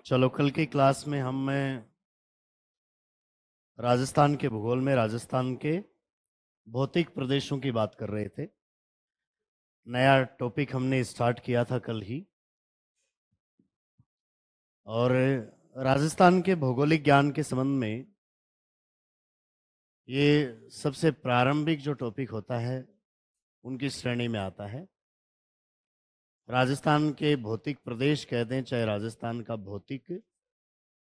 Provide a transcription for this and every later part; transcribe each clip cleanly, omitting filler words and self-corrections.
चलो कल की क्लास में हम राजस्थान के भूगोल में राजस्थान के भौतिक प्रदेशों की बात कर रहे थे। नया टॉपिक हमने स्टार्ट किया था कल ही। और राजस्थान के भौगोलिक ज्ञान के संबंध में ये सबसे प्रारंभिक जो टॉपिक होता है उनकी श्रेणी में आता है। राजस्थान के भौतिक प्रदेश कहते हैं, चाहे राजस्थान का भौतिक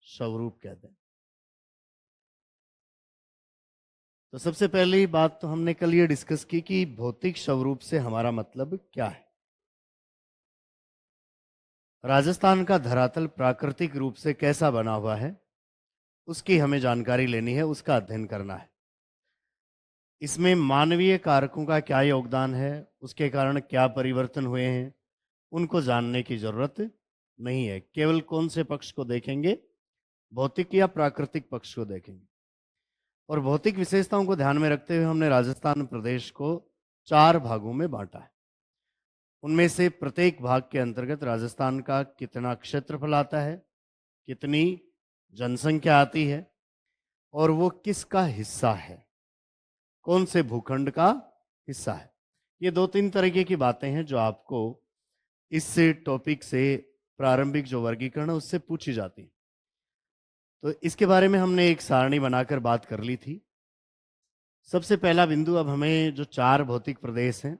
स्वरूप कहते हैं। तो सबसे पहली बात तो हमने कल ये डिस्कस की कि भौतिक स्वरूप से हमारा मतलब क्या है। राजस्थान का धरातल प्राकृतिक रूप से कैसा बना हुआ है उसकी हमें जानकारी लेनी है, उसका अध्ययन करना है। इसमें मानवीय कारकों का क्या योगदान है, उसके कारण क्या परिवर्तन हुए हैं, उनको जानने की जरूरत नहीं है। केवल कौन से पक्ष को देखेंगे, भौतिक या प्राकृतिक पक्ष को देखेंगे। और भौतिक विशेषताओं को ध्यान में रखते हुए हमने राजस्थान प्रदेश को 4 भागों में बांटा है। उनमें से प्रत्येक भाग के अंतर्गत राजस्थान का कितना क्षेत्रफल आता है, कितनी जनसंख्या आती है और वो किसका हिस्सा है, कौन से भूखंड का हिस्सा है। ये 2-3 तरीके की बातें हैं जो आपको इस टॉपिक से प्रारंभिक जो वर्गीकरण है उससे पूछी जाती है। तो इसके बारे में हमने एक सारणी बनाकर बात कर ली थी। सबसे पहला बिंदु, अब हमें जो 4 भौतिक प्रदेश हैं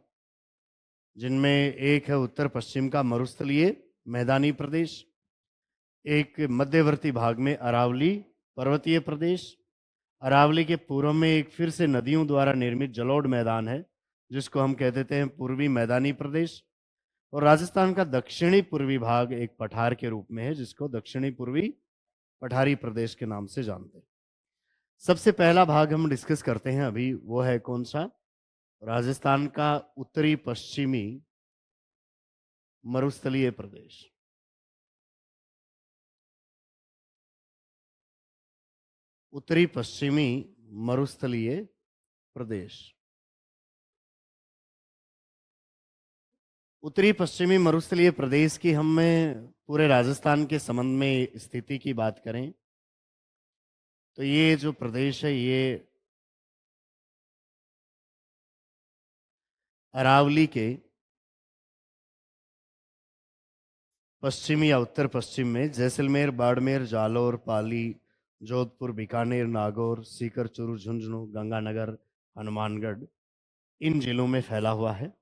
जिनमें एक है उत्तर पश्चिम का मरुस्थलीय मैदानी प्रदेश, एक मध्यवर्ती भाग में अरावली पर्वतीय प्रदेश, अरावली के पूर्व में एक फिर से नदियों द्वारा निर्मित जलोढ़ मैदान है जिसको हम कह देते हैं पूर्वी मैदानी प्रदेश, और राजस्थान का दक्षिणी पूर्वी भाग एक पठार के रूप में है जिसको दक्षिणी पूर्वी पठारी प्रदेश के नाम से जानते हैं। सबसे पहला भाग हम डिस्कस करते हैं अभी, वो है कौन सा, राजस्थान का उत्तरी पश्चिमी मरुस्थलीय प्रदेश। उत्तरी पश्चिमी मरुस्थलीय प्रदेश। उत्तरी पश्चिमी मरुस्थलीय प्रदेश की हम पूरे राजस्थान के संबंध में स्थिति की बात करें तो ये जो प्रदेश है ये अरावली के पश्चिमी या उत्तर पश्चिम में जैसलमेर, बाड़मेर, जालौर, पाली, जोधपुर, बीकानेर, नागौर, सीकर, चूरू, झुंझुनू, गंगानगर, हनुमानगढ़, इन जिलों में फैला हुआ है।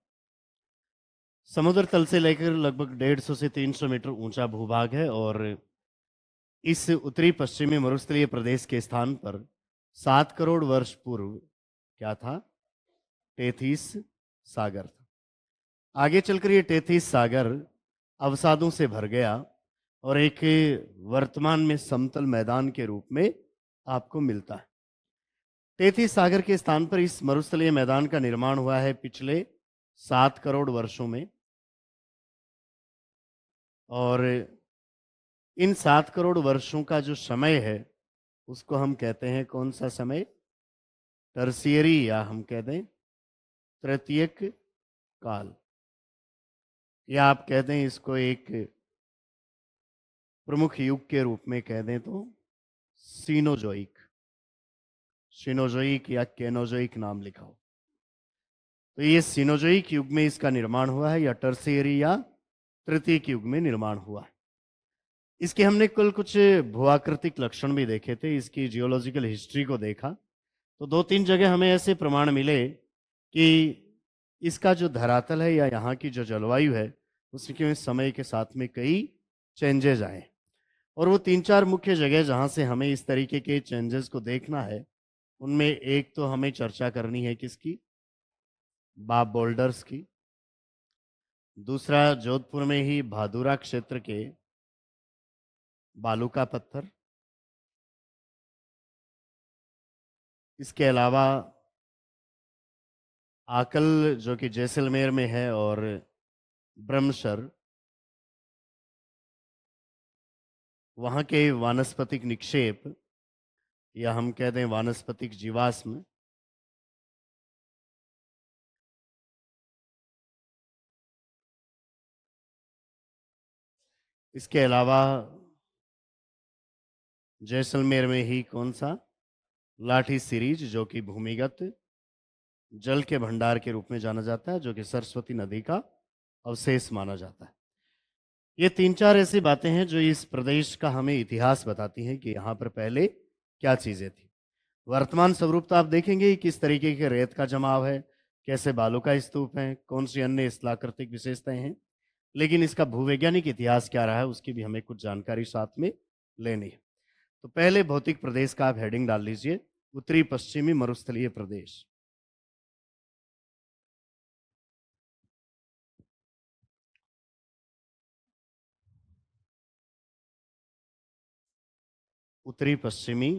समुद्र तल से लेकर लगभग 150 से 300 मीटर ऊंचा भूभाग है और इस उत्तरी पश्चिमी मरुस्थलीय प्रदेश के स्थान पर 7 करोड़ वर्ष पूर्व क्या था, टेथिस सागर था। आगे चलकर ये टेथिस सागर अवसादों से भर गया और एक वर्तमान में समतल मैदान के रूप में आपको मिलता है। टेथिस सागर के स्थान पर इस मरुस्थलीय मैदान का निर्माण हुआ है पिछले 7 करोड़ वर्षों में, और इन 7 करोड़ वर्षों का जो समय है उसको हम कहते हैं कौन सा समय, टर्सियरी, या हम कहते हैं तृतीयक काल, या आप कहते हैं इसको एक प्रमुख युग के रूप में कह दें तो सीनोजोइक, सीनोजोइक या केनोजोइक नाम लिखा हो। तो ये सीनोजोइक युग में इसका निर्माण हुआ है या टर्सियरी या तृतीयक युग में निर्माण हुआ है। इसके हमने कुल कुछ भूआकृतिक लक्षण भी देखे थे, इसकी जियोलॉजिकल हिस्ट्री को देखा तो 2-3 जगह हमें ऐसे प्रमाण मिले कि इसका जो धरातल है या यहाँ की जो जलवायु है उसके समय के साथ में कई चेंजेस आए। और वो 3-4 मुख्य जगह जहाँ से हमें इस तरीके के चेंजेस को देखना है उनमें एक तो हमें चर्चा करनी है किसकी, बाब बोल्डर्स की। दूसरा, जोधपुर में ही भादुरा क्षेत्र के बालू का पत्थर। इसके अलावा आकल जो कि जैसलमेर में है, और ब्रह्मसर, वहाँ के वानस्पतिक निक्षेप या हम कहते हैं वानस्पतिक जीवाश्म। इसके अलावा जैसलमेर में ही कौन सा लाठी सीरीज, जो कि भूमिगत जल के भंडार के रूप में जाना जाता है, जो कि सरस्वती नदी का अवशेष माना जाता है। ये 3-4 ऐसी बातें हैं जो इस प्रदेश का हमें इतिहास बताती हैं कि यहाँ पर पहले क्या चीज़ें थी। वर्तमान स्वरूप तो आप देखेंगे कि किस तरीके के रेत का जमाव है, कैसे बालू का स्तूप है, कौन सी अन्य स्थलाकृतिक विशेषताएं हैं, लेकिन इसका भूवैज्ञानिक इतिहास क्या रहा है उसकी भी हमें कुछ जानकारी साथ में लेनी है। तो पहले भौतिक प्रदेश का आप हेडिंग डाल लीजिए, उत्तरी पश्चिमी मरुस्थलीय प्रदेश। उत्तरी पश्चिमी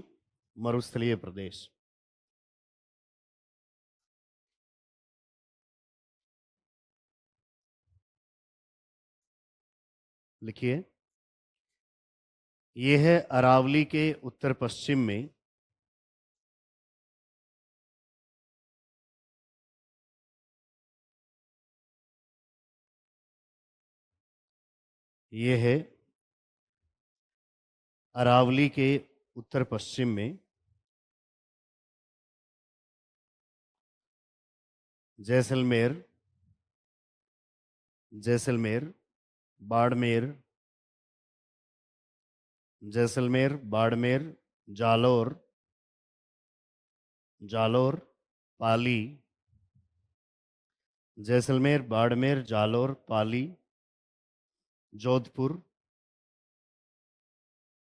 मरुस्थलीय प्रदेश। लिखिए, यह है अरावली के उत्तर पश्चिम में यह है अरावली के उत्तर पश्चिम में जैसलमेर, जैसलमेर, बाड़मेर, जैसलमेर, बाड़मेर, जालौर, जालौर, पाली, जैसलमेर, बाड़मेर, जालौर, पाली, जोधपुर,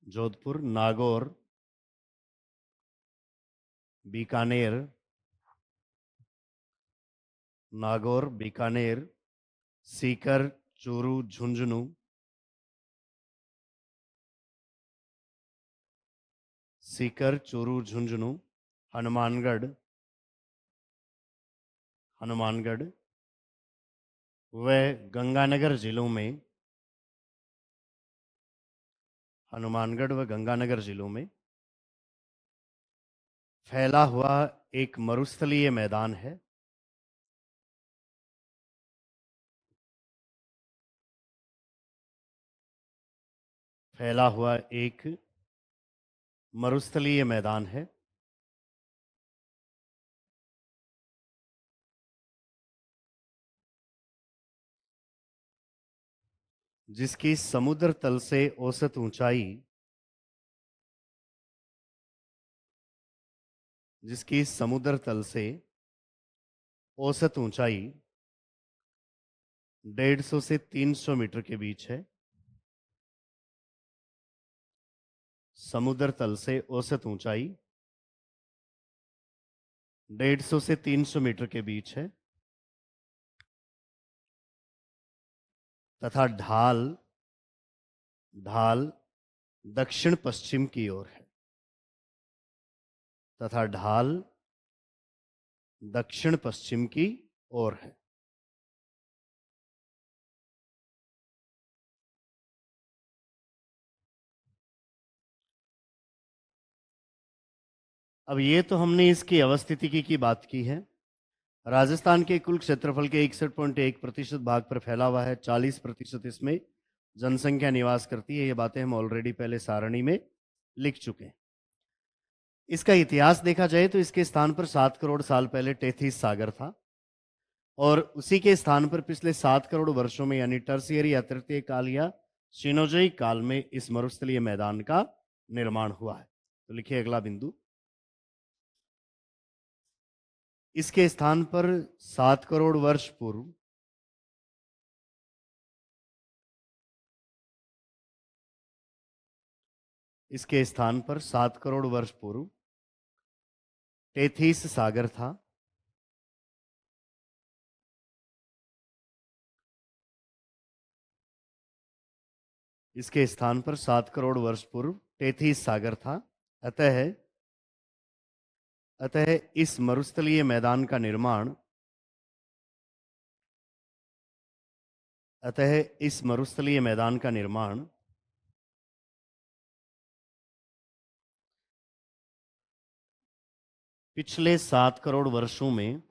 जोधपुर, नागौर, बीकानेर, नागौर, बीकानेर, सीकर, चूरू, झुंझुनू, सीकर, चूरू, झुंझुनू, हनुमानगढ़, हनुमानगढ़ व गंगानगर जिलों में, हनुमानगढ़ व गंगानगर जिलों में फैला हुआ एक मरुस्थलीय मैदान है। फैला हुआ एक मरुस्थलीय मैदान है जिसकी समुद्र तल से औसत ऊंचाई, जिसकी समुद्र तल से औसत ऊंचाई 150 से 300 मीटर के बीच है। समुद्र तल से औसत ऊंचाई 150 से 300 मीटर के बीच है तथा ढाल, ढाल दक्षिण पश्चिम की ओर है, तथा ढाल दक्षिण पश्चिम की ओर है। अब ये तो हमने इसकी अवस्थितिकी की बात की है। राजस्थान के कुल क्षेत्रफल के 61.1% भाग पर फैला हुआ है। 40% इसमें जनसंख्या निवास करती है। ये बातें हम ऑलरेडी पहले सारणी में लिख चुके हैं। इसका इतिहास देखा जाए तो इसके स्थान पर 7 करोड़ साल पहले टेथिस सागर था और उसी के स्थान पर पिछले 7 करोड़ वर्षों में यानी टर्सियरी या तृतीय काल या शिनोजयी काल में इस मरुस्थलीय मैदान का निर्माण हुआ है। तो लिखिए अगला बिंदु, इसके स्थान पर 7 करोड़ वर्ष पूर्व इसके स्थान पर 7 करोड़ वर्ष पूर्व टेथिस सागर था। इसके स्थान पर 7 करोड़ वर्ष पूर्व टेथिस सागर था। अतः अतः इस मरुस्थलीय मैदान का निर्माण अतः इस मरुस्थलीय मैदान का निर्माण पिछले 7 करोड़ वर्षों में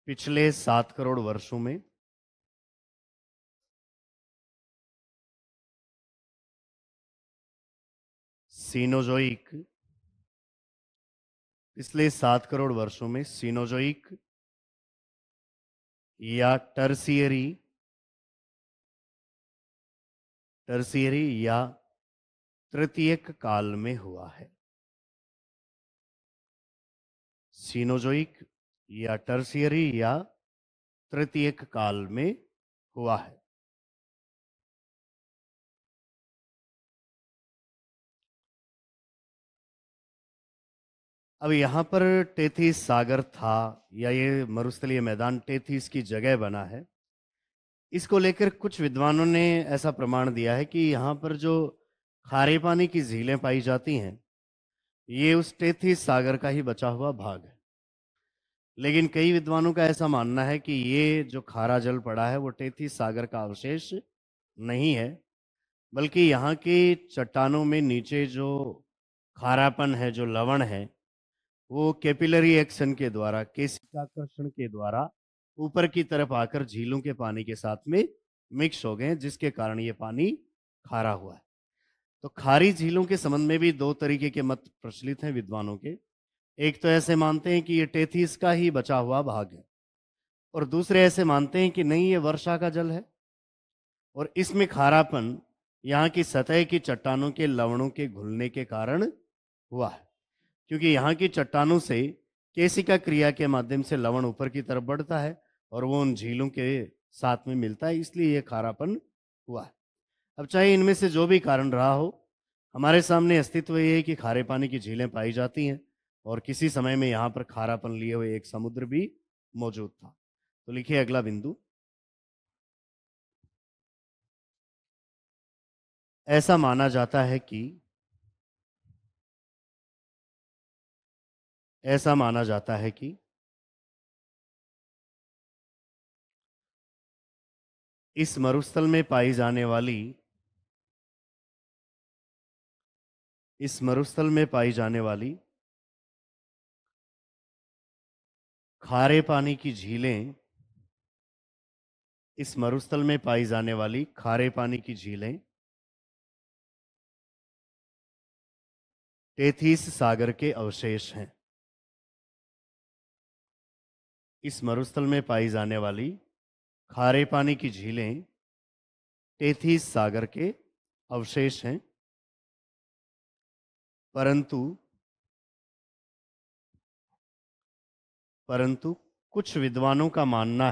पिछले 7 करोड़ वर्षों में सीनोजोइक, पिछले 7 करोड़ वर्षों में सीनोजोइक या टर्सियरी या तृतीयक काल में हुआ है। सीनोजोइक या टर्सियरी या तृतीयक काल में हुआ है। अब यहाँ पर टेथिस सागर था या ये मरुस्थलीय मैदान टेथिस की जगह बना है, इसको लेकर कुछ विद्वानों ने ऐसा प्रमाण दिया है कि यहाँ पर जो खारे पानी की झीलें पाई जाती हैं ये उस टेथिस सागर का ही बचा हुआ भाग है। लेकिन कई विद्वानों का ऐसा मानना है कि ये जो खारा जल पड़ा है वो टेथिस सागर का अवशेष नहीं है, बल्कि यहाँ की चट्टानों में नीचे जो खारापन है, जो लवण है, वो कैपिलरी एक्शन के द्वारा, केशिकाकर्षण के द्वारा ऊपर की तरफ आकर झीलों के पानी के साथ में मिक्स हो गए, जिसके कारण ये पानी खारा हुआ है। तो खारी झीलों के संबंध में भी दो तरीके के मत प्रचलित हैं विद्वानों के। एक तो ऐसे मानते हैं कि ये टेथिस का ही बचा हुआ भाग है, और दूसरे ऐसे मानते हैं कि नहीं, ये वर्षा का जल है और इसमें खारापन यहाँ की सतह की चट्टानों के लवणों के घुलने के कारण हुआ है, क्योंकि यहाँ की चट्टानों से केशिका क्रिया के माध्यम से लवण ऊपर की तरफ बढ़ता है और वो उन झीलों के साथ में मिलता है, इसलिए ये खारापन हुआ है। अब चाहे इनमें से जो भी कारण रहा हो, हमारे सामने अस्तित्व ये है कि खारे पानी की झीलें पाई जाती हैं और किसी समय में यहाँ पर खारापन लिए हुए एक समुद्र भी मौजूद था। तो लिखिए अगला बिंदु। ऐसा माना जाता है कि इस मरुस्थल में पाई जाने वाली खारे पानी की झीलें, इस मरुस्थल में पाई जाने वाली खारे पानी की झीलें टेथिस सागर के अवशेष हैं। इस मरुस्थल में पाई जाने वाली खारे पानी की झीलें टेथिस सागर के अवशेष हैं, परंतु कुछ विद्वानों का मानना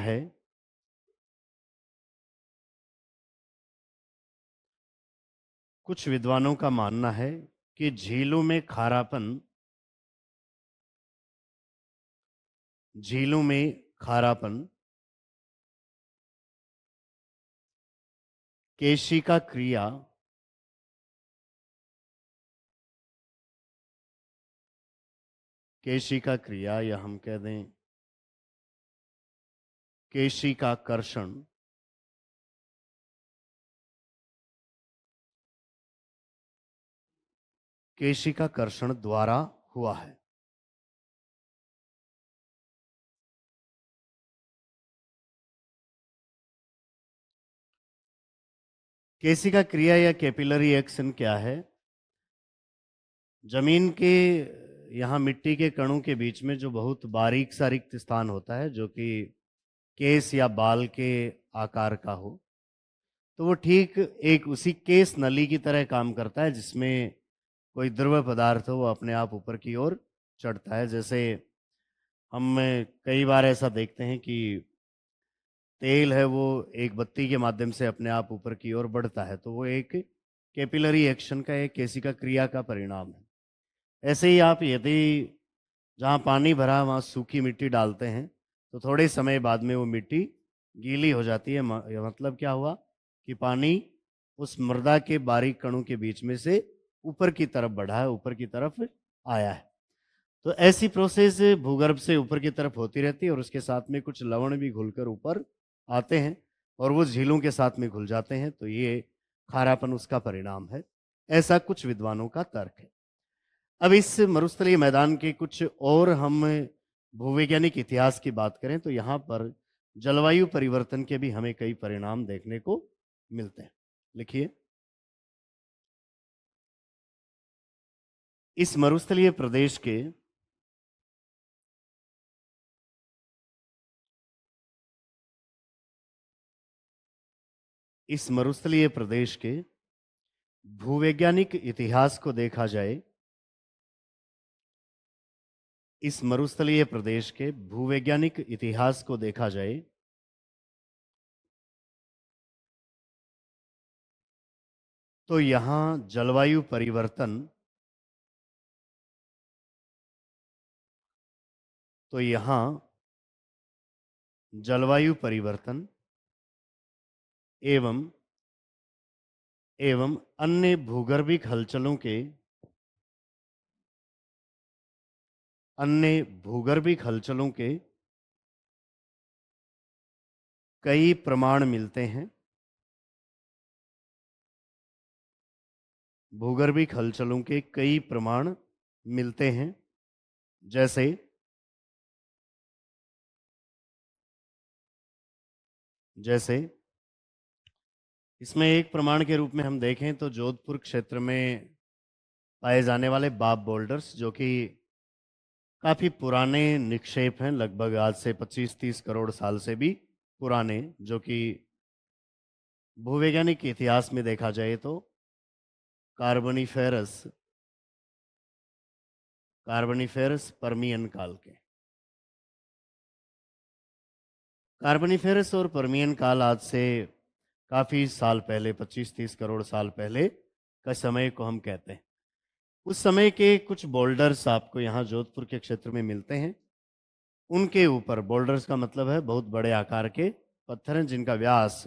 है कि झीलों में खारापन केशिका क्रिया या हम कह दें केशिकाकर्षण द्वारा हुआ है। केशिका क्रिया या कैपिलरी एक्शन क्या है? जमीन के यहाँ मिट्टी के कणों के बीच में जो बहुत बारीक सा रिक्त स्थान होता है, जो कि केस या बाल के आकार का हो, तो वो ठीक एक उसी केस नली की तरह काम करता है, जिसमें कोई द्रव पदार्थ हो वो अपने आप ऊपर की ओर चढ़ता है। जैसे हम कई बार ऐसा देखते हैं कि तेल है वो एक बत्ती के माध्यम से अपने आप ऊपर की ओर बढ़ता है, तो वो एक कैपिलरी एक्शन का, एक केशिका क्रिया का परिणाम है। ऐसे ही आप यदि जहाँ पानी भरा वहाँ सूखी मिट्टी डालते हैं तो थोड़े समय बाद में वो मिट्टी गीली हो जाती है। मतलब क्या हुआ कि पानी उस मृदा के बारीक कणों के बीच में से ऊपर की तरफ बढ़ा है, ऊपर की तरफ आया है। तो ऐसी प्रोसेस भूगर्भ से ऊपर की तरफ होती रहती है और उसके साथ में कुछ लवण भी घुलकर ऊपर आते हैं और वो झीलों के साथ में घुल जाते हैं, तो ये खारापन उसका परिणाम है, ऐसा कुछ विद्वानों का तर्क है। अब इस मरुस्थलीय मैदान के कुछ और हम भूवैज्ञानिक इतिहास की बात करें तो यहाँ पर जलवायु परिवर्तन के भी हमें कई परिणाम देखने को मिलते हैं। लिखिए। इस मरुस्थलीय प्रदेश के भूवैज्ञानिक इतिहास को देखा जाए, इस मरुस्थलीय प्रदेश के भूवैज्ञानिक इतिहास को देखा जाए तो यहाँ जलवायु परिवर्तन एवं अन्य भूगर्भिक हलचलों के कई प्रमाण मिलते हैं। भूगर्भिक हलचलों के कई प्रमाण मिलते हैं, जैसे इसमें एक प्रमाण के रूप में हम देखें तो जोधपुर क्षेत्र में पाए जाने वाले बाब बोल्डर्स, जो कि काफ़ी पुराने निक्षेप हैं, लगभग आज से 25-30 करोड़ साल से भी पुराने, जो कि भूवैज्ञानिक इतिहास में देखा जाए तो कार्बोनिफेरस पर्मियन काल के। कार्बोनिफेरस और पर्मियन काल आज से काफ़ी साल पहले, 25-30 करोड़ साल पहले का समय को हम कहते हैं। उस समय के कुछ बोल्डर्स आपको यहाँ जोधपुर के क्षेत्र में मिलते हैं। उनके ऊपर, बोल्डर्स का मतलब है बहुत बड़े आकार के पत्थर हैं जिनका व्यास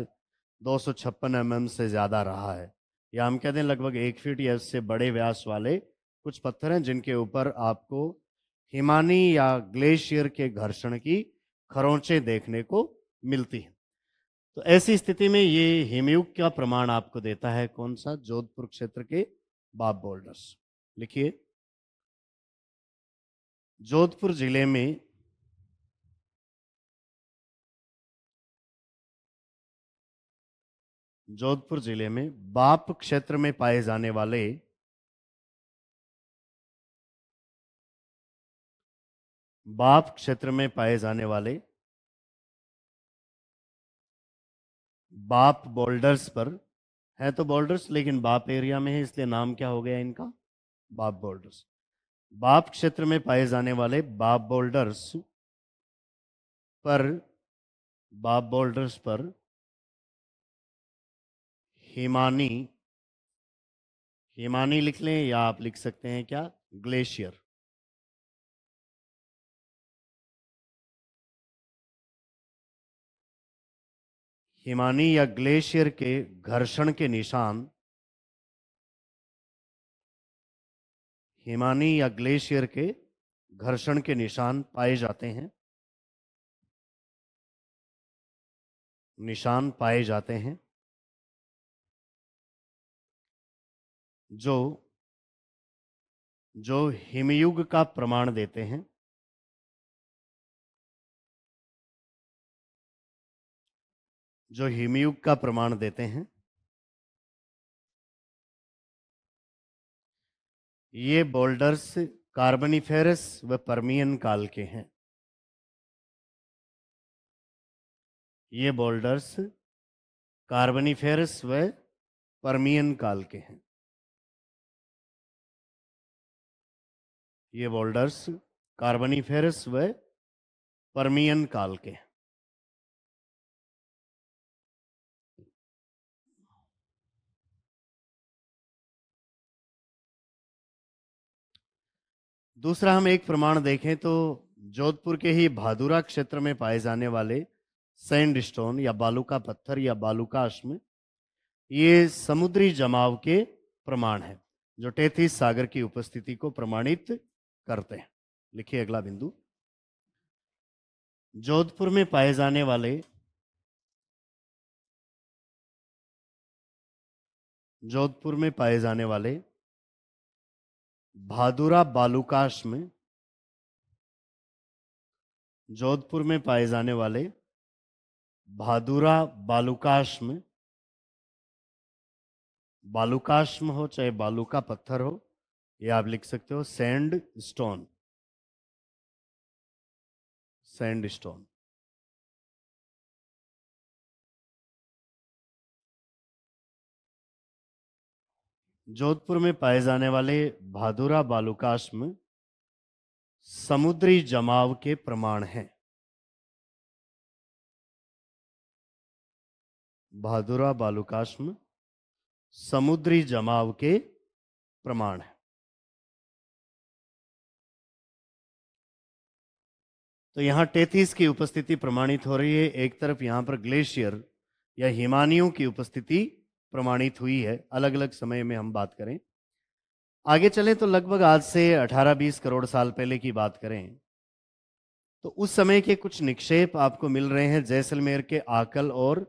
256 mm से ज़्यादा रहा है, या हम कहते हैं लगभग 1 फीट या इससे बड़े व्यास वाले कुछ पत्थर हैं जिनके ऊपर आपको हिमानी या ग्लेशियर के घर्षण की खरोंचें देखने को मिलती हैं। तो ऐसी स्थिति में ये हिमयुग का प्रमाण आपको देता है कौन सा? जोधपुर क्षेत्र के बाब बोल्डर्स। लिखिए, जोधपुर जिले में बाप क्षेत्र में पाए जाने वाले बाप बोल्डर्स पर है, तो बोल्डर्स लेकिन बाप एरिया में है, इसलिए नाम क्या हो गया इनका? बाप बोल्डर्स। बाप क्षेत्र में पाए जाने वाले बाप बोल्डर्स पर हिमानी लिख लें, या आप लिख सकते हैं क्या? ग्लेशियर। हिमानी या ग्लेशियर के घर्षण के निशान पाए जाते हैं, जो हिमयुग का प्रमाण देते हैं, ये बोल्डर्स कार्बोनिफेरस व पर्मियन काल के हैं। ये बोल्डर्स कार्बोनिफेरस व पर्मियन काल के हैं। ये बोल्डर्स कार्बोनिफेरस व पर्मियन काल के हैं। दूसरा हम एक प्रमाण देखें तो जोधपुर के ही भादुरा क्षेत्र में पाए जाने वाले सैंडस्टोन या बालूका पत्थर या बालूकाश्म, ये समुद्री जमाव के प्रमाण हैं जो टेथिस सागर की उपस्थिति को प्रमाणित करते हैं। लिखिए अगला बिंदु, जोधपुर में पाए जाने वाले भादुरा बालूकाश्म, जोधपुर में पाए जाने वाले भादुरा बालूकाश्म हो चाहे बालूका पत्थर हो, ये आप लिख सकते हो sand stone, sand stone. Jodhpur में पाए जाने वाले भादुरा बालुकाश्म समुद्री जमाव के प्रमाण हैं। भादुरा बालुकाश्म समुद्री जमाव के प्रमाण है। तो यहां टेथिस की उपस्थिति प्रमाणित हो रही है। एक तरफ यहां पर ग्लेशियर या हिमानियों की उपस्थिति प्रमाणित हुई है। अलग अलग समय में हम बात करें, आगे चलें तो लगभग आज से 18-20 करोड़ साल पहले की बात करें तो उस समय के कुछ निक्षेप आपको मिल रहे हैं जैसलमेर के आकल और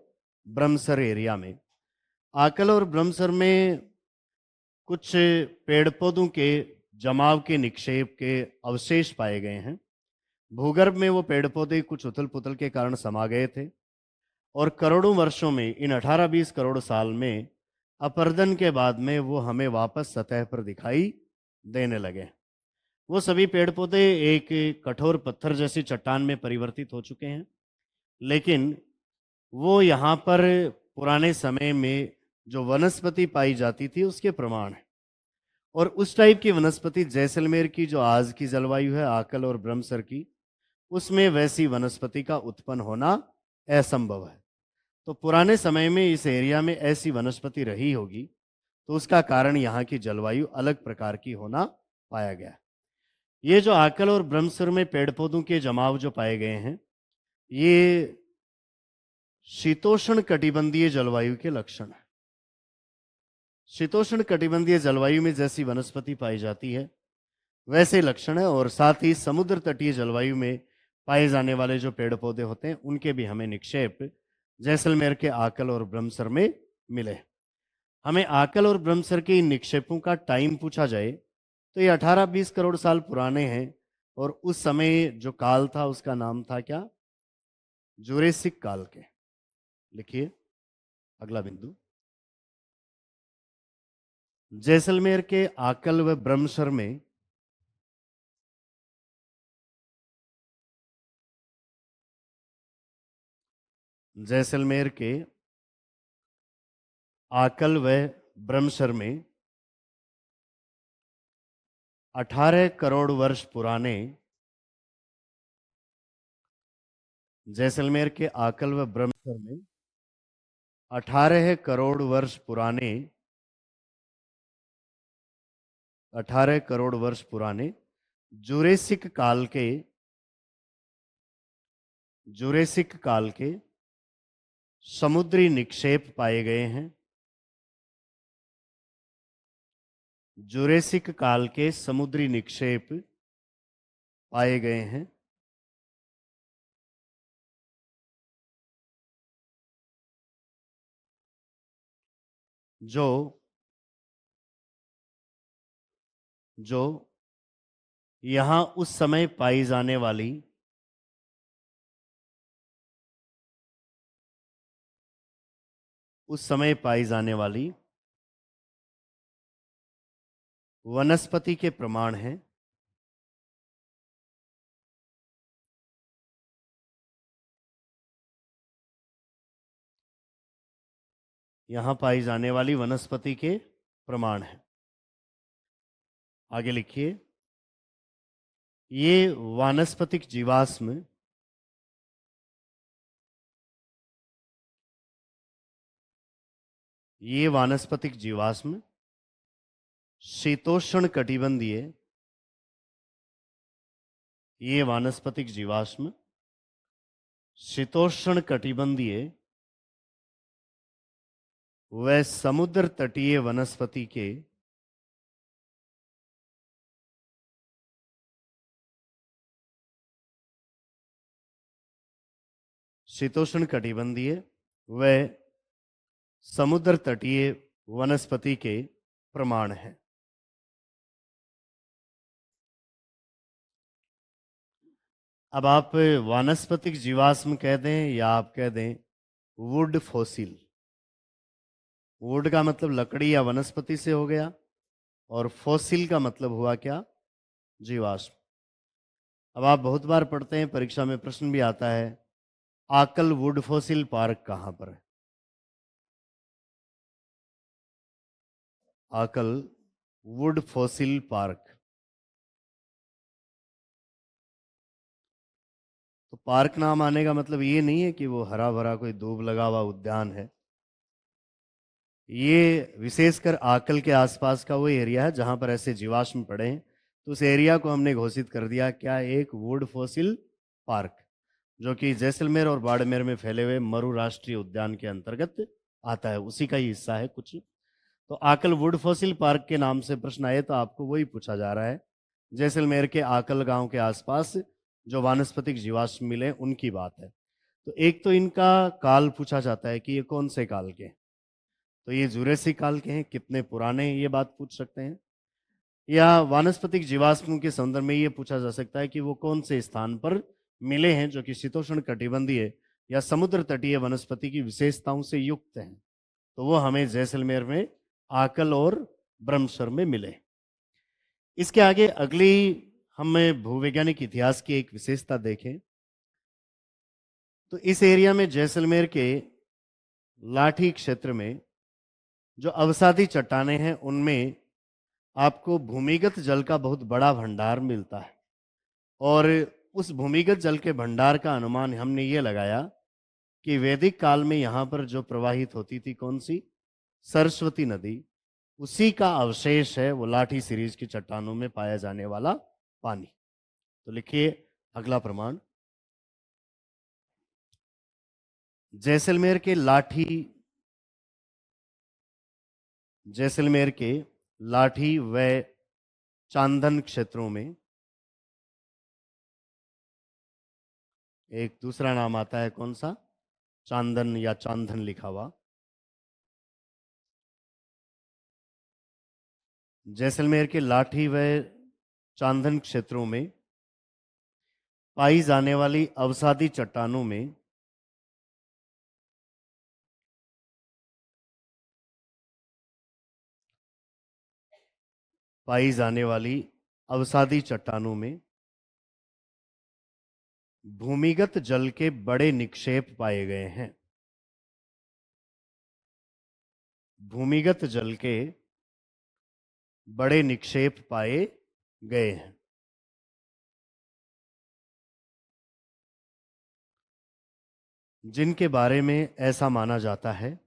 ब्रह्मसर एरिया में। आकल और ब्रह्मसर में कुछ पेड़ पौधों के जमाव के निक्षेप के अवशेष पाए गए हैं। भूगर्भ में वो पेड़ पौधे कुछ उथल पुथल के कारण समा गए थे और करोड़ों वर्षों में, इन 18-20 करोड़ साल में अपर्दन के बाद में वो हमें वापस सतह पर दिखाई देने लगे। वो सभी पेड़ पौधे एक कठोर पत्थर जैसी चट्टान में परिवर्तित हो चुके हैं, लेकिन वो यहाँ पर पुराने समय में जो वनस्पति पाई जाती थी उसके प्रमाण है। और उस टाइप की वनस्पति जैसलमेर की जो आज की जलवायु है, आकल और ब्रह्मसर की, उसमें वैसी वनस्पति का उत्पन्न होना असंभव है। तो पुराने समय में इस एरिया में ऐसी वनस्पति रही होगी, तो उसका कारण यहाँ की जलवायु अलग प्रकार की होना पाया गया। ये जो आकल और ब्रह्मसर में पेड़ पौधों के जमाव जो पाए गए हैं, ये शीतोष्ण कटिबंधीय जलवायु के लक्षण है। शीतोष्ण कटिबंधीय जलवायु में जैसी वनस्पति पाई जाती है वैसे लक्षण है, और साथ ही समुद्र तटीय जलवायु में पाए जाने वाले जो पेड़ पौधे होते हैं उनके भी हमें निक्षेप जैसलमेर के आकल और ब्रह्मसर में मिले। हमें आकल और ब्रह्मसर के इन निक्षेपों का टाइम पूछा जाए तो ये 18-20 करोड़ साल पुराने हैं, और उस समय जो काल था उसका नाम था क्या? जुरेसिक काल के। लिखिए अगला बिंदु। जैसलमेर के आकल व ब्रह्मसर में जैसलमेर के आकल व ब्रह्मसर में 18 करोड़ वर्ष पुराने, जैसलमेर के आकल व ब्रह्मसर में 18 करोड़ वर्ष पुराने, 18 करोड़ वर्ष पुराने जुरेसिक काल के समुद्री निक्षेप पाए गए हैं। जुरेसिक काल के समुद्री निक्षेप पाए गए हैं जो यहां उस समय पाई जाने वाली वनस्पति के प्रमाण हैं। यहां पाई जाने वाली वनस्पति के प्रमाण हैं। आगे लिखिए, ये वानस्पतिक जीवाश्म शीतोष्ण कटिबंधीय, ये वानस्पतिक जीवाश्म शीतोष्ण कटिबंधीय व समुद्र तटीय वनस्पति के शीतोष्ण कटिबंधीय व समुद्र तटीय वनस्पति के प्रमाण हैं। अब आप वानस्पतिक जीवाश्म कह दें या आप कह दें वुड फॉसिल। वुड का मतलब लकड़ी या वनस्पति से हो गया, और फॉसिल का मतलब हुआ क्या? जीवाश्म। अब आप बहुत बार पढ़ते हैं, परीक्षा में प्रश्न भी आता है, आकल वुड फॉसिल पार्क कहां पर है? आकल वुड फॉसिल पार्क। तो पार्क नाम आने का मतलब ये नहीं है कि वो हरा भरा कोई दूब लगा हुआ उद्यान है। ये विशेषकर आकल के आसपास का वो एरिया है जहां पर ऐसे जीवाश्म पड़े हैं। तो उस एरिया को हमने घोषित कर दिया क्या? एक वुड फॉसिल पार्क, जो कि जैसलमेर और बाड़मेर में फैले हुए मरु राष्ट्रीय उद्यान के अंतर्गत आता है, उसी का ही हिस्सा है कुछ। तो आकल वुड फॉसिल पार्क के नाम से प्रश्न आए तो आपको वही पूछा जा रहा है, जैसलमेर के आकल गांव के आसपास जो वानस्पतिक जीवाश्म मिले उनकी बात है। तो एक तो इनका काल पूछा जाता है कि ये कौन से काल के हैं। तो ये जुरेसिक काल के हैं, कितने पुराने हैं, ये बात पूछ सकते हैं। या वानस्पतिक जीवाश्मों के संदर्भ में ये पूछा जा सकता है कि वो कौन से स्थान पर मिले हैं जो कि शीतोष्ण कटिबंधीय या समुद्र तटीय वनस्पति की विशेषताओं से युक्त हैं। तो वो हमें जैसलमेर में आकल और ब्रह्मसर में मिले। इसके आगे अगली हमें भूवैज्ञानिक इतिहास की एक विशेषता देखें तो इस एरिया में जैसलमेर के लाठी क्षेत्र में जो अवसादी चट्टानें हैं उनमें आपको भूमिगत जल का बहुत बड़ा भंडार मिलता है। और उस भूमिगत जल के भंडार का अनुमान हमने ये लगाया कि वैदिक काल में यहाँ पर जो प्रवाहित होती थी कौन सी? सरस्वती नदी, उसी का अवशेष है वो लाठी सीरीज की चट्टानों में पाया जाने वाला पानी। तो लिखिए अगला प्रमाण, जैसलमेर के लाठी व चांदन क्षेत्रों में एक दूसरा नाम आता है कौन सा? चांदन या चांदन लिखा हुआ। जैसलमेर के लाठी व चांदन क्षेत्रों में पाई जाने वाली अवसादी चट्टानों में भूमिगत जल के बड़े निक्षेप पाए गए हैं। भूमिगत जल के बड़े निक्षेप पाए गए हैं। जिनके बारे में ऐसा माना जाता है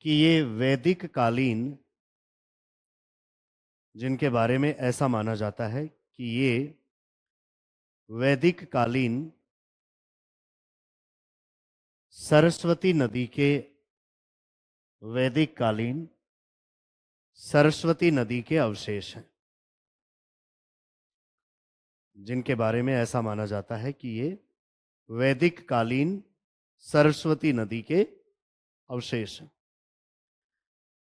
कि ये वैदिक कालीन जिनके बारे में ऐसा माना जाता है कि ये वैदिक कालीन सरस्वती नदी के वैदिक कालीन सरस्वती नदी के अवशेष हैं। जिनके बारे में ऐसा माना जाता है कि ये वैदिक कालीन सरस्वती नदी के अवशेष हैं।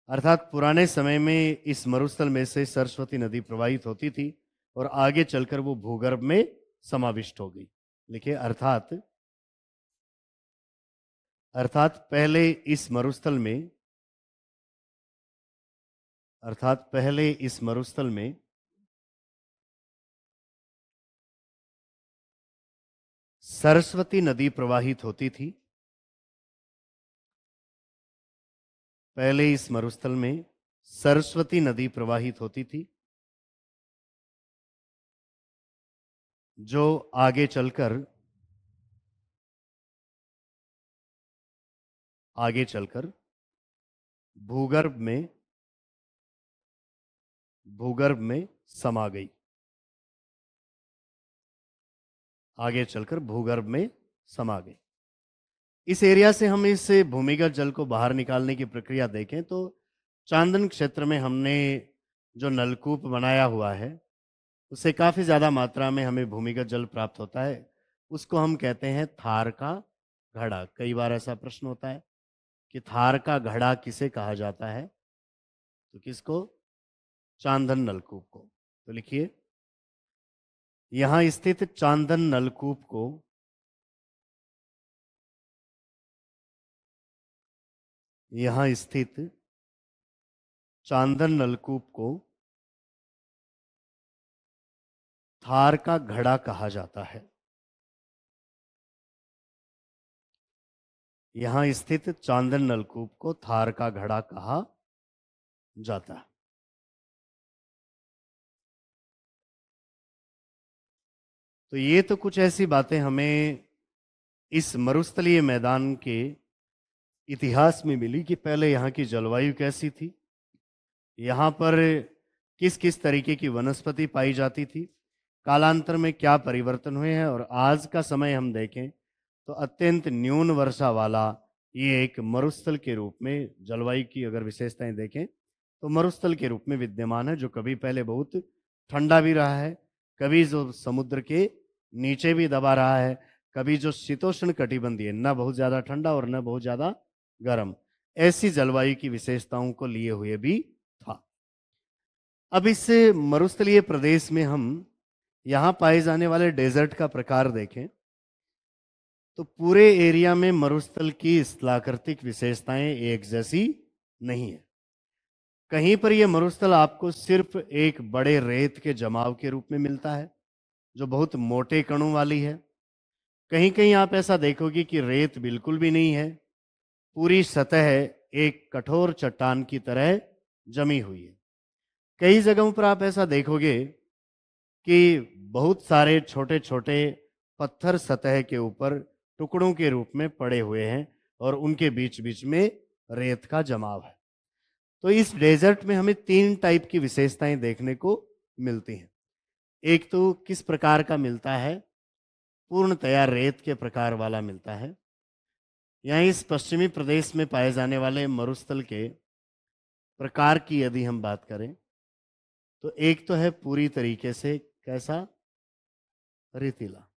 अर्थात पुराने समय में इस मरुस्थल में से सरस्वती नदी प्रवाहित होती थी और आगे चलकर वो भूगर्भ में समाविष्ट हो गई। लिखिए अर्थात पहले इस मरुस्थल में सरस्वती नदी प्रवाहित होती थी। पहले इस मरुस्थल में सरस्वती नदी प्रवाहित होती थी जो आगे चलकर भूगर्भ में समा गई। इस एरिया से हम इस भूमिगत जल को बाहर निकालने की प्रक्रिया देखें तो चांदन क्षेत्र में हमने जो नलकूप बनाया हुआ है उससे काफ़ी ज़्यादा मात्रा में हमें भूमिगत जल प्राप्त होता है। उसको हम कहते हैं थार का घड़ा। कई बार ऐसा प्रश्न होता है कि थार का घड़ा किसे कहा जाता है? तो किसको? चांदन नलकूप को। तो लिखिए, यहाँ स्थित चांदन नलकूप को यहाँ स्थित चांदन नलकूप को थार का घड़ा कहा जाता है। यहाँ स्थित चांदन नलकूप को थार का घड़ा कहा जाता है। तो ये तो कुछ ऐसी बातें हमें इस मरुस्थलीय मैदान के इतिहास में मिली कि पहले यहाँ की जलवायु कैसी थी, यहाँ पर किस किस तरीके की वनस्पति पाई जाती थी, कालांतर में क्या परिवर्तन हुए हैं, और आज का समय हम देखें तो अत्यंत न्यून वर्षा वाला ये एक मरुस्थल के रूप में जलवायु की अगर विशेषताएं देखें तो मरुस्थल के रूप में विद्यमान है, जो कभी पहले बहुत ठंडा भी रहा है, कभी जो समुद्र के नीचे भी दबा रहा है, कभी जो शीतोष्ण कटिबंधीय, न बहुत ज़्यादा ठंडा और न बहुत ज़्यादा गर्म, ऐसी जलवायु की विशेषताओं को लिए हुए भी था। अब इस मरुस्थलीय प्रदेश में हम यहाँ पाए जाने वाले डेजर्ट का प्रकार देखें तो पूरे एरिया में मरुस्थल की स्थलाकृतिक विशेषताएं एक जैसी नहीं है। कहीं पर यह मरुस्थल आपको सिर्फ एक बड़े रेत के जमाव के रूप में मिलता है जो बहुत मोटे कणों वाली है। कहीं कहीं आप ऐसा देखोगे कि रेत बिल्कुल भी नहीं है, पूरी सतह एक कठोर चट्टान की तरह जमी हुई है। कई जगहों पर आप ऐसा देखोगे कि बहुत सारे छोटे छोटे पत्थर सतह के ऊपर टुकड़ों के रूप में पड़े हुए हैं और उनके बीच बीच में रेत का जमाव है। तो इस डेजर्ट में हमें 3 टाइप की विशेषताएं देखने को मिलती हैं। एक तो किस प्रकार का मिलता है, पूर्णतया रेत के प्रकार वाला मिलता है। यहाँ इस पश्चिमी प्रदेश में पाए जाने वाले मरुस्थल के प्रकार की यदि हम बात करें तो एक तो है पूरी तरीके से कैसा, रेतीला,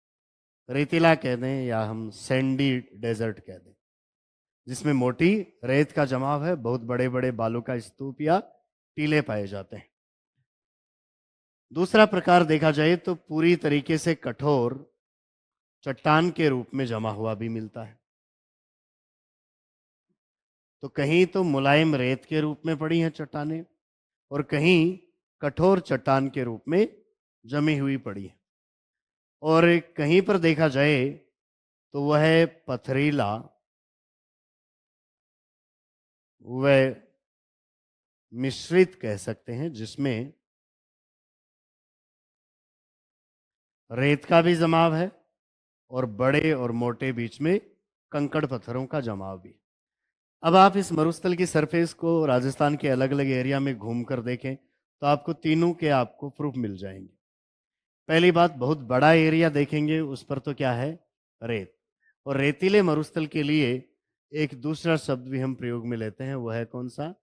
रेतीला कह दें या हम सैंडी डेजर्ट कह दें, जिसमें मोटी रेत का जमाव है, बहुत बड़े बड़े बालू का स्तूप या टीले पाए जाते हैं। दूसरा प्रकार देखा जाए तो पूरी तरीके से कठोर चट्टान के रूप में जमा हुआ भी मिलता है। तो कहीं तो मुलायम रेत के रूप में पड़ी हैं चट्टानें और कहीं कठोर चट्टान के रूप में जमी हुई पड़ी है, और कहीं पर देखा जाए तो वह पथरीला, वह मिश्रित कह सकते हैं, जिसमें रेत का भी जमाव है और बड़े और मोटे बीच में कंकड़ पत्थरों का जमाव भी। अब आप इस मरुस्थल की सरफेस को राजस्थान के अलग अलग एरिया में घूमकर देखें तो आपको तीनों के आपको प्रूफ मिल जाएंगे। पहली बात, बहुत बड़ा एरिया देखेंगे उस पर तो क्या है, रेत, और रेतीले मरुस्थल के लिए एक दूसरा शब्द भी हम प्रयोग में लेते हैं, वह है कौन सा,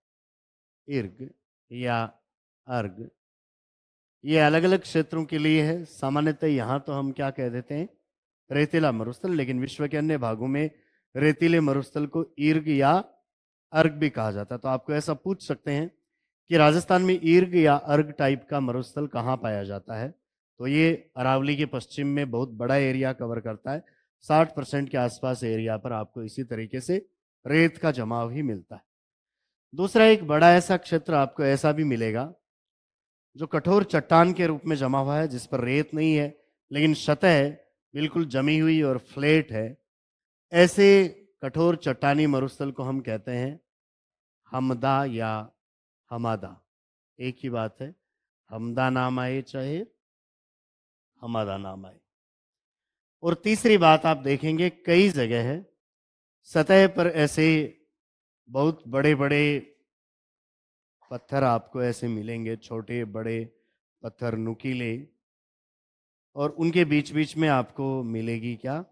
इर्ग या अर्ग। ये अलग अलग क्षेत्रों के लिए है। सामान्यतः यहाँ तो हम क्या कह देते हैं, रेतीला मरुस्थल, लेकिन विश्व के अन्य भागों में रेतीले मरुस्थल को ईर्ग या अर्ग भी कहा जाता है। तो आपको ऐसा पूछ सकते हैं कि राजस्थान में ईर्ग या अर्ग टाइप का मरुस्थल कहाँ पाया जाता है, तो ये अरावली के पश्चिम में बहुत बड़ा एरिया कवर करता है। 60% के आसपास एरिया पर आपको इसी तरीके से रेत का जमाव ही मिलता है। दूसरा, एक बड़ा ऐसा क्षेत्र आपको ऐसा भी मिलेगा जो कठोर चट्टान के रूप में जमा हुआ है, जिस पर रेत नहीं है लेकिन सतह बिल्कुल जमी हुई और फ्लैट है। ऐसे कठोर चट्टानी मरुस्थल को हम कहते हैं हमदा या हमादा। एक ही बात है, हमदा नाम आए चाहे हमादा नाम आए। और तीसरी बात आप देखेंगे कई जगह है सतह पर ऐसे बहुत बड़े बड़े पत्थर आपको ऐसे मिलेंगे, छोटे बड़े पत्थर नुकीले, और उनके बीच बीच में आपको मिलेगी क्या,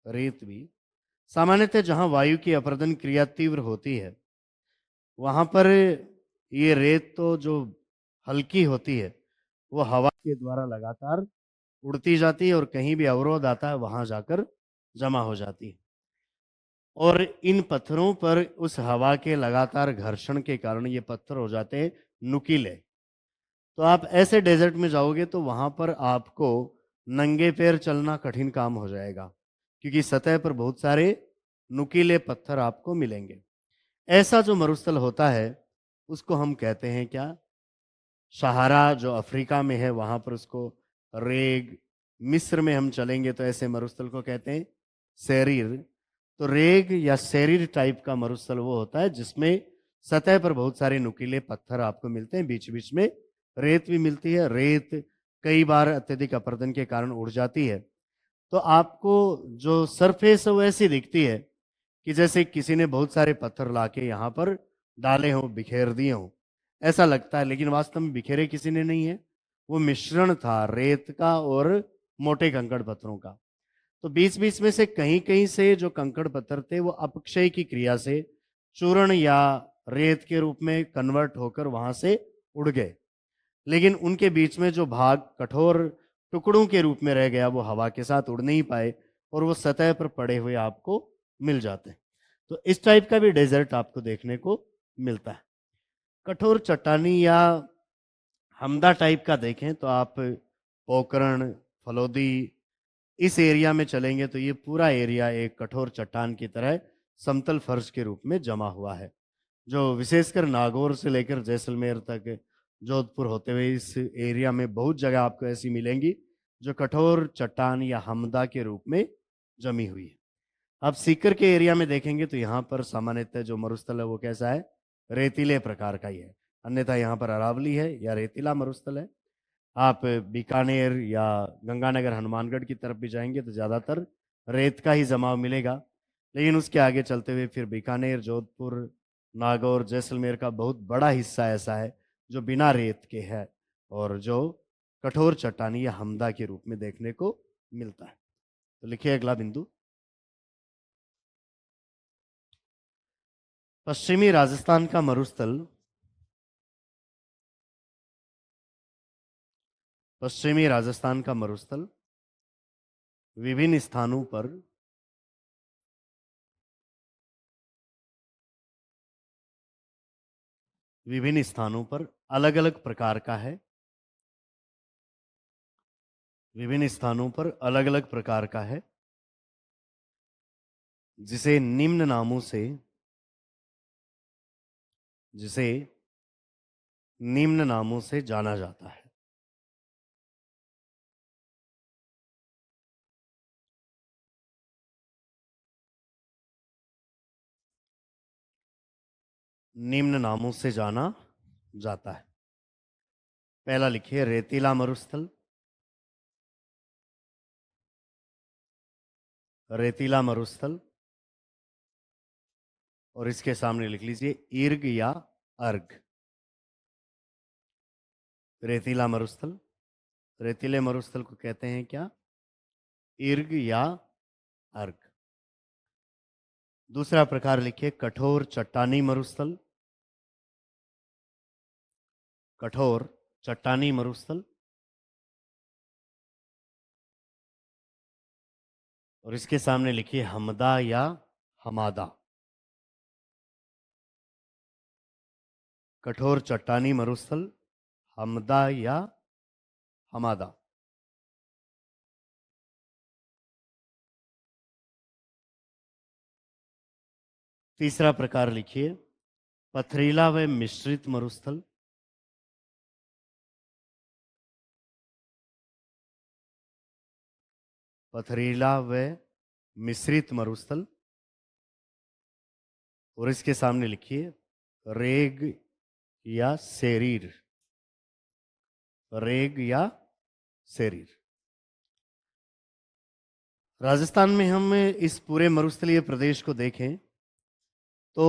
रेत भी। सामान्यतः जहां वायु की अपर्दन क्रिया तीव्र होती है वहां पर ये रेत तो जो हल्की होती है वो हवा के द्वारा लगातार उड़ती जाती है और कहीं भी अवरोध आता है वहां जाकर जमा हो जाती है, और इन पत्थरों पर उस हवा के लगातार घर्षण के कारण ये पत्थर हो जाते हैं नुकीले। तो आप ऐसे डेजर्ट में जाओगे तो वहां पर आपको नंगे पैर चलना कठिन काम हो जाएगा, क्योंकि सतह पर बहुत सारे नुकीले पत्थर आपको मिलेंगे। ऐसा जो मरुस्थल होता है उसको हम कहते हैं क्या? सहारा जो अफ्रीका में है वहां पर उसको रेग, मिस्र में हम चलेंगे तो ऐसे मरुस्थल को कहते हैं सेरीर। तो रेग या सेरीर टाइप का मरुस्थल वो होता है जिसमें सतह पर बहुत सारे नुकीले पत्थर आपको मिलते हैं, बीच बीच में रेत भी मिलती है। रेत कई बार अत्यधिक अपरदन के कारण उड़ जाती है, तो आपको जो सरफेस है वो ऐसी दिखती है कि जैसे किसी ने बहुत सारे पत्थर लाके यहाँ पर डाले हों, बिखेर दिए हों, ऐसा लगता है। लेकिन वास्तव में बिखेरे किसी ने नहीं है, वो मिश्रण था रेत का और मोटे कंकड़ पत्थरों का। तो बीच बीच में से कहीं कहीं से जो कंकड़ पत्थर थे वो अपक्षय की क्रिया से चूर्ण या रेत के रूप में कन्वर्ट होकर वहां से उड़ गए। लेकिन उनके बीच में जो भाग कठोर टुकड़ों के रूप में रह गया वो हवा के साथ उड़ नहीं पाए और वो सतह पर पड़े हुए आपको मिल जाते हैं। तो इस टाइप का भी डेजर्ट आपको देखने को मिलता है। कठोर चट्टानी या हमदा टाइप का देखें तो आप पोखरण, फलोदी, इस एरिया में चलेंगे तो ये पूरा एरिया एक कठोर चट्टान की तरह समतल फर्श के रूप में जमा हुआ है, जो विशेषकर नागौर से लेकर जैसलमेर तक, जोधपुर होते हुए इस एरिया में बहुत जगह आपको ऐसी मिलेंगी जो कठोर चट्टान या हमदा के रूप में जमी हुई है। आप सीकर के एरिया में देखेंगे तो यहाँ पर सामान्यतः जो मरुस्थल है वो कैसा है? रेतीले प्रकार का ही है। अन्यथा यहाँ पर अरावली है या रेतीला मरुस्थल है। आप बीकानेर या गंगानगर, हनुमानगढ़ की तरफ भी जाएंगे तो ज़्यादातर रेत का ही जमाव मिलेगा। लेकिन उसके आगे चलते हुए फिर बीकानेर, जोधपुर, नागौर, जैसलमेर का बहुत बड़ा हिस्सा ऐसा है जो बिना रेत के है और जो कठोर चट्टानी या हमदा के रूप में देखने को मिलता है। तो लिखिए अगला बिंदु। पश्चिमी राजस्थान का मरुस्थल पश्चिमी राजस्थान का मरुस्थल विभिन्न स्थानों पर अलग अलग प्रकार का है। विभिन्न स्थानों पर अलग अलग प्रकार का है, जिसे जिसे निम्न नामों से जाना जाता है। निम्न नामों से जाना जाता है। पहला लिखिए रेतीला मरुस्थल। रेतीला मरुस्थल, और इसके सामने लिख लीजिए ईर्ग या अर्ग। रेतीला मरुस्थल, रेतीले मरुस्थल को कहते हैं क्या? ईर्ग या अर्ग। दूसरा प्रकार लिखिए कठोर चट्टानी मरुस्थल। कठोर चट्टानी मरुस्थल, और इसके सामने लिखिए हमदा या हमादा। कठोर चट्टानी मरुस्थल, हमदा या हमादा। तीसरा प्रकार लिखिए पथरीला व मिश्रित मरुस्थल। पथरीला व मिश्रित मरुस्थल, और इसके सामने लिखिए रेग या सेरीर। रेग या सेरीर। राजस्थान में हम इस पूरे मरुस्थलीय प्रदेश को देखें तो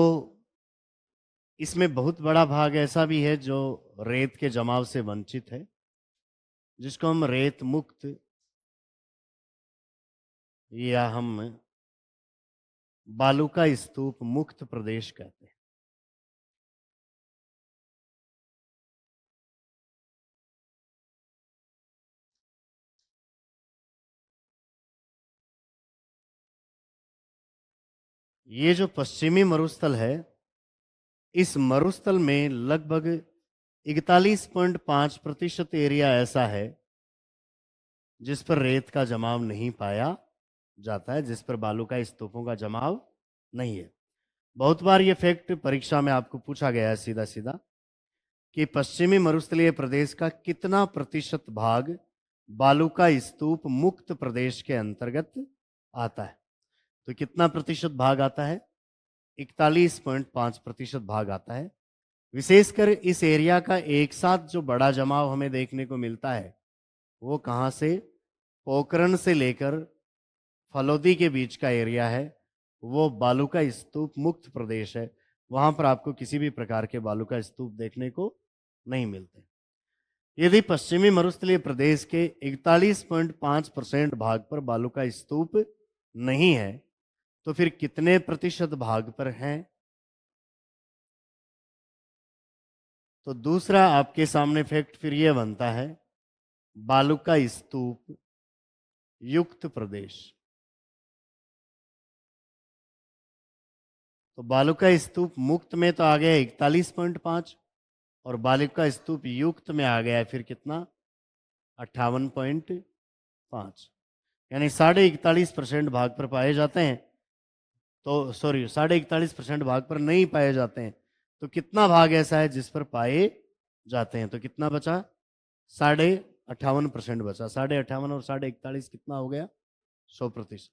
इसमें बहुत बड़ा भाग ऐसा भी है जो रेत के जमाव से वंचित है, जिसको हम रेत मुक्त या हम बालू का स्तूप मुक्त प्रदेश कहते हैं। ये जो पश्चिमी मरुस्थल है, इस मरुस्थल में लगभग 41.5% एरिया ऐसा है जिस पर रेत का जमाव नहीं पाया जाता है, जिस पर बालू का स्तूपों का जमाव नहीं है। बहुत बार ये फैक्ट परीक्षा में आपको पूछा गया है सीधा सीधा कि पश्चिमी मरुस्थलीय प्रदेश का कितना प्रतिशत भाग बालू का स्तूप मुक्त प्रदेश के अंतर्गत आता है। तो कितना प्रतिशत भाग आता है? 41.5% भाग आता है। विशेषकर इस एरिया का एक साथ जो बड़ा जमाव हमें देखने को मिलता है वो कहाँ से? पोखरण से लेकर फलोदी के बीच का एरिया है, वो बालू का स्तूप मुक्त प्रदेश है। वहां पर आपको किसी भी प्रकार के बालू का स्तूप देखने को नहीं मिलते। यदि पश्चिमी मरुस्थलीय प्रदेश के 41.5% भाग पर बालू का स्तूप नहीं है तो फिर कितने प्रतिशत भाग पर हैं? तो दूसरा आपके सामने फैक्ट फिर यह बनता है, बालू का स्तूप युक्त प्रदेश। तो बालू का स्तूप मुक्त में तो आ गया 41.5 और बालू का स्तूप युक्त में आ गया है फिर कितना? 58.5, यानी 41.5% भाग पर पाए जाते हैं। तो सॉरी 41.5% भाग पर नहीं पाए जाते हैं। तो कितना भाग ऐसा है जिस पर पाए जाते हैं? तो कितना बचा? 58.5% बचा। 58.5 और 41.5 कितना हो गया? 100%।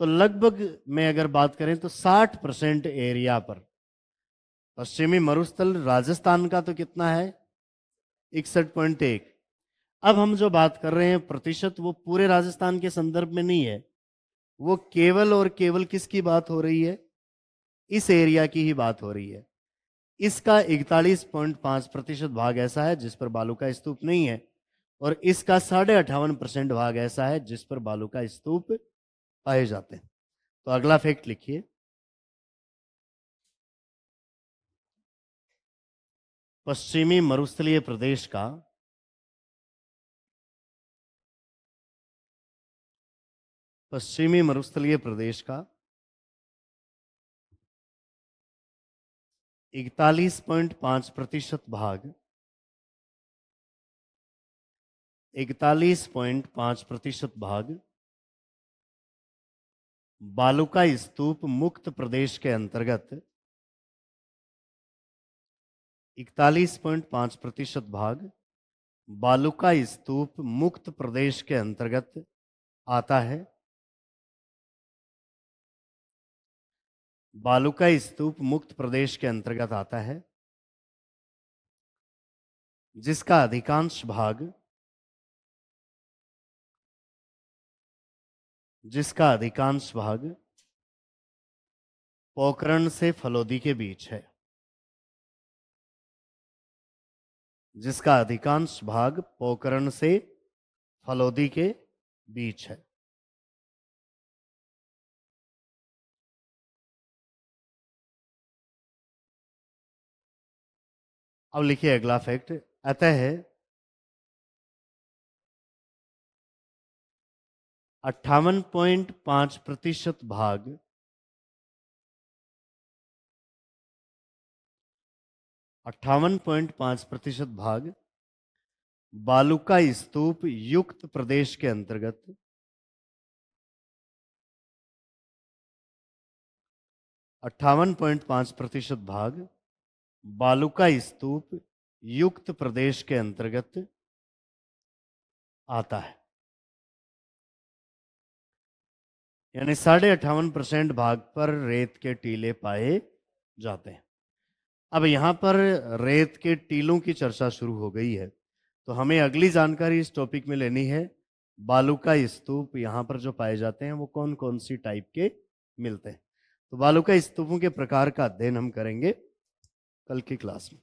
तो लगभग में अगर बात करें तो 60% एरिया पर पश्चिमी मरुस्थल राजस्थान का तो कितना है? 61.1। अब हम जो बात कर रहे हैं प्रतिशत, वो पूरे राजस्थान के संदर्भ में नहीं है, वो केवल और केवल किसकी बात हो रही है? इस एरिया की ही बात हो रही है। इसका 41.5% भाग ऐसा है जिस पर बालू का स्तूप नहीं है और इसका 58.5% भाग ऐसा है जिस पर बालू का स्तूप पाए जाते हैं। तो अगला फैक्ट लिखिए, पश्चिमी मरुस्थलीय प्रदेश का पश्चिमी मरुस्थलीय प्रदेश का 41.5% भाग 41.5% भाग बालू का स्तूप मुक्त प्रदेश के अंतर्गत 41.5% भाग बालू का स्तूप मुक्त प्रदेश के अंतर्गत आता है। बालू का स्तूप मुक्त प्रदेश के अंतर्गत आता है जिसका अधिकांश भाग पोखरण से फलोदी के बीच है। जिसका अधिकांश भाग पोखरण से फलोदी के बीच है। अब लिखिए अगला फैक्ट, अतः 58.5% भाग 58.5% भाग बालू का स्तूप युक्त प्रदेश के अंतर्गत 58.5% भाग बालू का स्तूप युक्त प्रदेश के अंतर्गत आता है, यानी 58.5% भाग पर रेत के टीले पाए जाते हैं। अब यहां पर रेत के टीलों की चर्चा शुरू हो गई है तो हमें अगली जानकारी इस टॉपिक में लेनी है, बालू का स्तूप यहां पर जो पाए जाते हैं वो कौन कौन सी टाइप के मिलते हैं। तो बालू का स्तूपों के प्रकार का अध्ययन हम करेंगे कल की क्लास में।